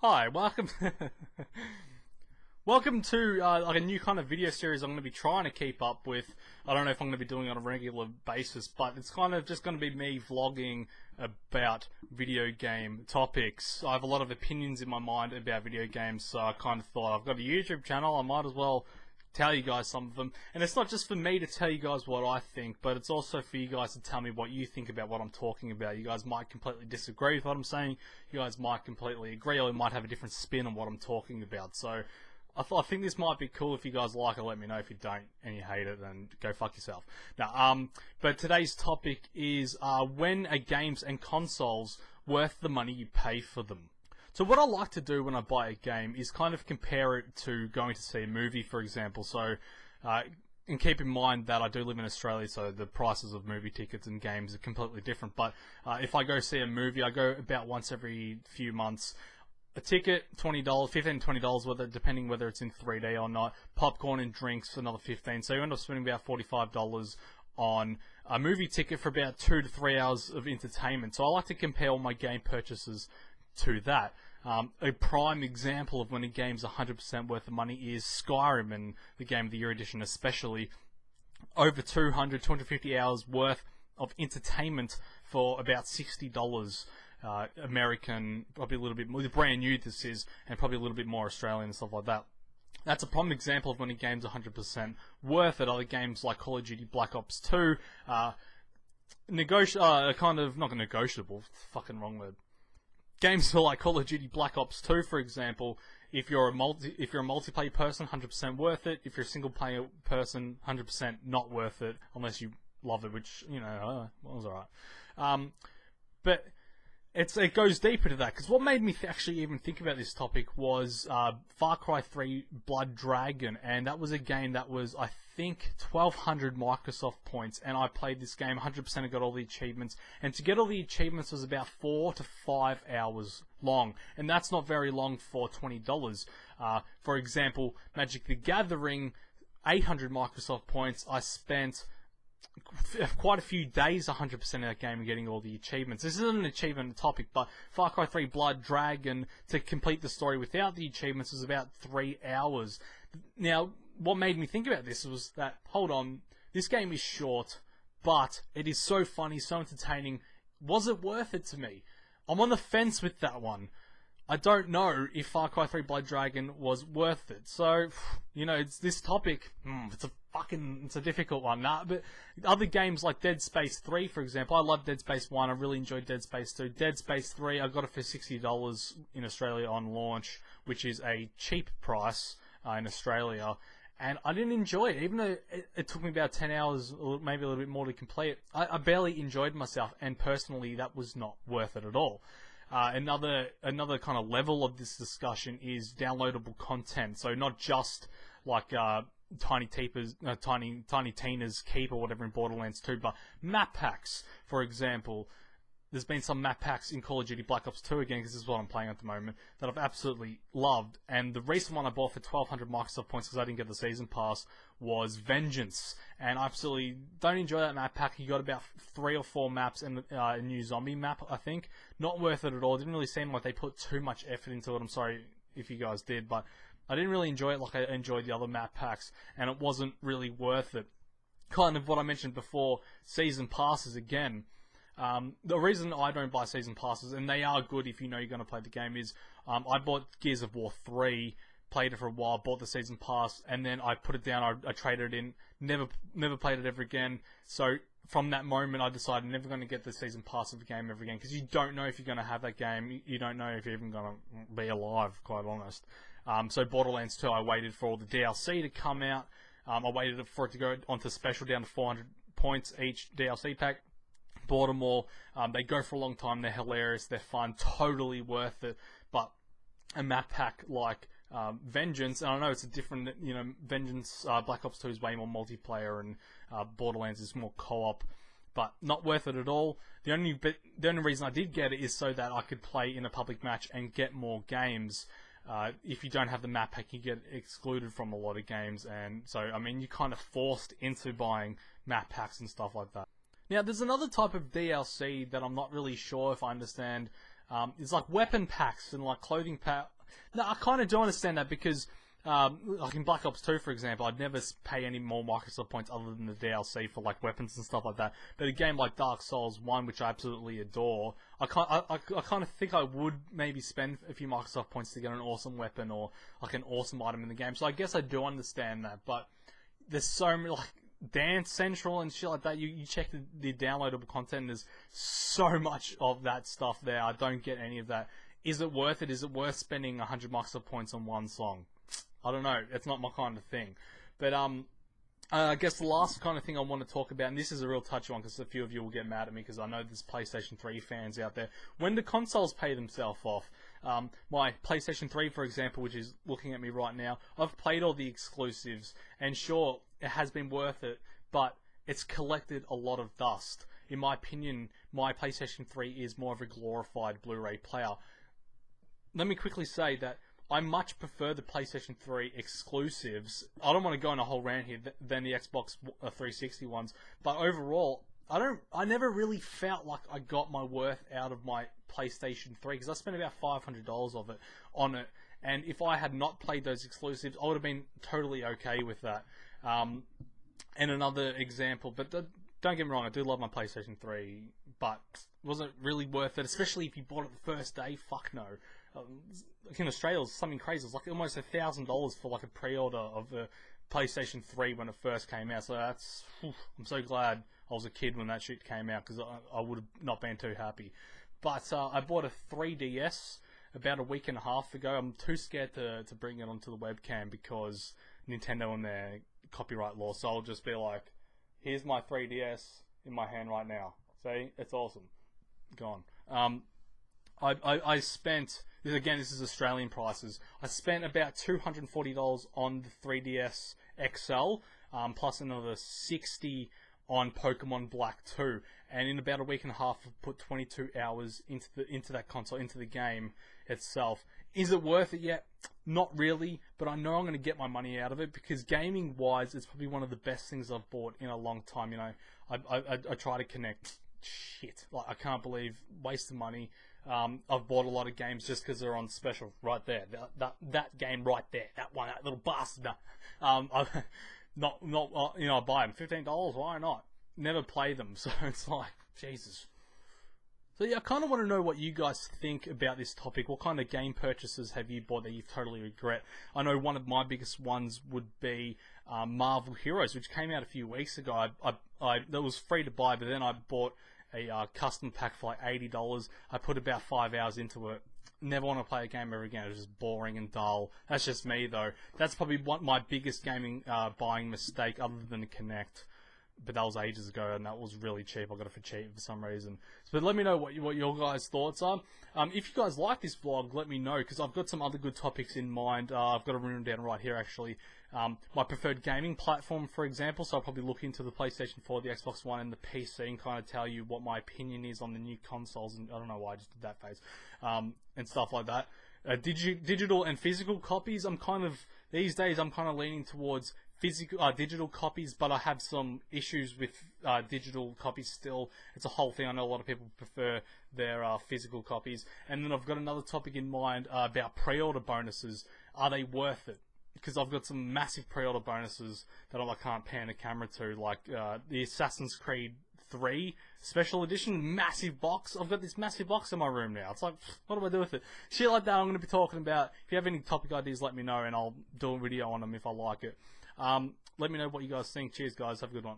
Hi, welcome. Welcome to like a new kind of video series I'm going to be trying to keep up with. I don't know if I'm going to be doing it on a regular basis, but it's kind of just going to be me vlogging about video game topics. I have a lot of opinions in my mind about video games, so I kind of thought I've got a YouTube channel, I might as well tell you guys some of them. And it's not just for me to tell you guys what I think, but it's also for you guys to tell me what you think about what I'm talking about. You guys might completely disagree with what I'm saying, you guys might completely agree, or you might have a different spin on what I'm talking about. So I think this might be cool. If you guys like it, let me know. If you don't and you hate it, then go fuck yourself. Now, but today's topic is when are games and consoles worth the money you pay for them? So what I like to do when I buy a game is kind of compare it to going to see a movie, for example. So, and keep in mind that I do live in Australia, so the prices of movie tickets and games are completely different. But if I go see a movie, I go about once every few months. A ticket, $20, $15 to $20 worth, depending whether it's in 3D or not. Popcorn and drinks, another $15. So you end up spending about $45 on a movie ticket for about 2 to 3 hours of entertainment. So I like to compare all my game purchases to that. A prime example of when a game's 100% worth the money is Skyrim, and the Game of the Year edition especially. Over 250 hours worth of entertainment for about $60. American, probably a little bit more, brand new this is, and probably a little bit more Australian and stuff like that. That's a prime example of when a game's 100% worth it. Other games like Call of Duty Black Ops 2, kind of, not negotiable, fucking wrong word. Games like Call of Duty Black Ops 2, for example, if you're a multiplayer person, 100% worth it. If you're a single player person, 100% not worth it, unless you love it, which, you know, was alright. But it goes deeper to that, because what made me actually even think about this topic was Far Cry 3 Blood Dragon, and that was a game that was, I think, 1,200 Microsoft points, and I played this game 100% and got all the achievements, and to get all the achievements was about 4 to 5 hours long, and that's not very long for $20. For example, Magic the Gathering, 800 Microsoft points, I spent quite a few days 100% of that game and getting all the achievements. This isn't an achievement topic, but Far Cry 3 Blood Dragon, to complete the story without the achievements, was about 3 hours. Now, what made me think about this was that, hold on, this game is short, but it is so funny, so entertaining. Was it worth it to me? I'm on the fence with that one. I don't know if Far Cry 3 Blood Dragon was worth it. So, you know, it's this topic, it's a difficult one. But other games like Dead Space 3, for example, I love Dead Space 1, I really enjoyed Dead Space 2. Dead Space 3, I got it for $60 in Australia on launch, which is a cheap price in Australia. And I didn't enjoy it, even though it took me about 10 hours, or maybe a little bit more to complete it. I barely enjoyed myself, and personally, that was not worth it at all. Another kind of level of this discussion is downloadable content. So not just like Tiny Tina's Keep or whatever in Borderlands 2, but map packs, for example. There's been some map packs in Call of Duty Black Ops 2, again, because this is what I'm playing at the moment, that I've absolutely loved. And the recent one I bought for 1,200 Microsoft points, because I didn't get the Season Pass, was Vengeance. And I absolutely don't enjoy that map pack. You got about 3 or 4 maps and a new zombie map, I think. Not worth it at all. It didn't really seem like they put too much effort into it. I'm sorry if you guys did, but I didn't really enjoy it like I enjoyed the other map packs, and it wasn't really worth it. Kind of what I mentioned before, Season Passes again. The reason I don't buy Season Passes, and they are good if you know you're going to play the game, is I bought Gears of War 3, played it for a while, bought the Season Pass, and then I put it down, I traded it in, never played it ever again. So from that moment I decided I'm never going to get the Season Pass of the game ever again, because you don't know if you're going to have that game, you don't know if you're even going to be alive, quite honest. So Borderlands 2, I waited for all the DLC to come out, I waited for it to go onto special down to 400 points each DLC pack. Bought them all. They go for a long time. They're hilarious. They're fun. Totally worth it. But a map pack like Vengeance, and I know it's a different, you know, Vengeance, Black Ops 2 is way more multiplayer, and Borderlands is more co-op, but not worth it at all. The only reason I did get it is so that I could play in a public match and get more games. If you don't have the map pack, you get excluded from a lot of games, and so, I mean, you're kind of forced into buying map packs and stuff like that. Now, there's another type of DLC that I'm not really sure if I understand. It's like weapon packs and like clothing No, I kind of do understand that because, like in Black Ops 2, for example, I'd never pay any more Microsoft points other than the DLC for like weapons and stuff like that. But a game like Dark Souls 1, which I absolutely adore, I kind of think I would maybe spend a few Microsoft points to get an awesome weapon or like an awesome item in the game. So I guess I do understand that, but there's so many like Dance Central and shit like that. You check the downloadable content, and there's so much of that stuff there. I don't get any of that. Is it worth it? Is it worth spending 100 Microsoft points on one song? I don't know. It's not my kind of thing. But I guess the last kind of thing I want to talk about, and this is a real touchy one because a few of you will get mad at me because I know there's PlayStation 3 fans out there. When do consoles pay themselves off? My PlayStation 3, for example, which is looking at me right now, I've played all the exclusives, and sure, it has been worth it, but it's collected a lot of dust. In my opinion, my PlayStation 3 is more of a glorified Blu-ray player. Let me quickly say that I much prefer the PlayStation 3 exclusives. I don't want to go on a whole rant here than the Xbox 360 ones, but overall, I never really felt like I got my worth out of my PlayStation 3 because I spent about $500 of it on it, and if I had not played those exclusives, I would have been totally okay with that. And another example, but don't get me wrong, I do love my PlayStation 3, but was it really worth it? Especially if you bought it the first day? Fuck no. Like in Australia, it was something crazy. It was like almost $1,000 for like a pre-order of the PlayStation 3 when it first came out. So that's, I'm so glad I was a kid when that shit came out because I would have not been too happy. But I bought a 3DS about a week and a half ago. I'm too scared to bring it onto the webcam because Nintendo and their copyright law. So I'll just be like, here's my 3DS in my hand right now. See, it's awesome. Gone. I spent, again, this is Australian prices. I spent about $240 on the 3DS XL, plus another $60 on Pokemon Black 2. And in about a week and a half, I've put 22 hours into that console, into the game itself. Is it worth it yet? Not really, but I know I'm going to get my money out of it because gaming-wise, it's probably one of the best things I've bought in a long time. You know, I try to connect. Shit, like I can't believe waste of money. I've bought a lot of games just because they're on special right there. That game right there, that one, that little bastard. I buy them $15. Why not? Never play them, so it's like Jesus. So yeah, I kind of want to know what you guys think about this topic. What kind of game purchases have you bought that you totally regret? I know one of my biggest ones would be Marvel Heroes, which came out a few weeks ago. That was free to buy, but then I bought a custom pack for like $80. I put about 5 hours into it. Never want to play a game ever again. It was just boring and dull. That's just me though. That's probably my biggest gaming buying mistake other than Kinect. But that was ages ago, and that was really cheap. I got it for cheap for some reason. But let me know what your guys' thoughts are. If you guys like this vlog, let me know, because I've got some other good topics in mind. I've got it written down right here, actually. My preferred gaming platform, for example, so I'll probably look into the PlayStation 4, the Xbox One, and the PC, and kind of tell you what my opinion is on the new consoles, and I don't know why I just did that phase, and stuff like that. Digital and physical copies, these days I'm kind of leaning towards digital copies, but I have some issues with digital copies still. It's a whole thing. I know a lot of people prefer their physical copies. And then I've got another topic in mind about pre-order bonuses. Are they worth it? Because I've got some massive pre-order bonuses that I can't pan a camera to, like the Assassin's Creed 3 Special Edition massive box. I've got this massive box in my room now. It's like, what do I do with it? Shit like that I'm going to be talking about. If you have any topic ideas, let me know, and I'll do a video on them if I like it. Let me know what you guys think. Cheers, guys. Have a good one.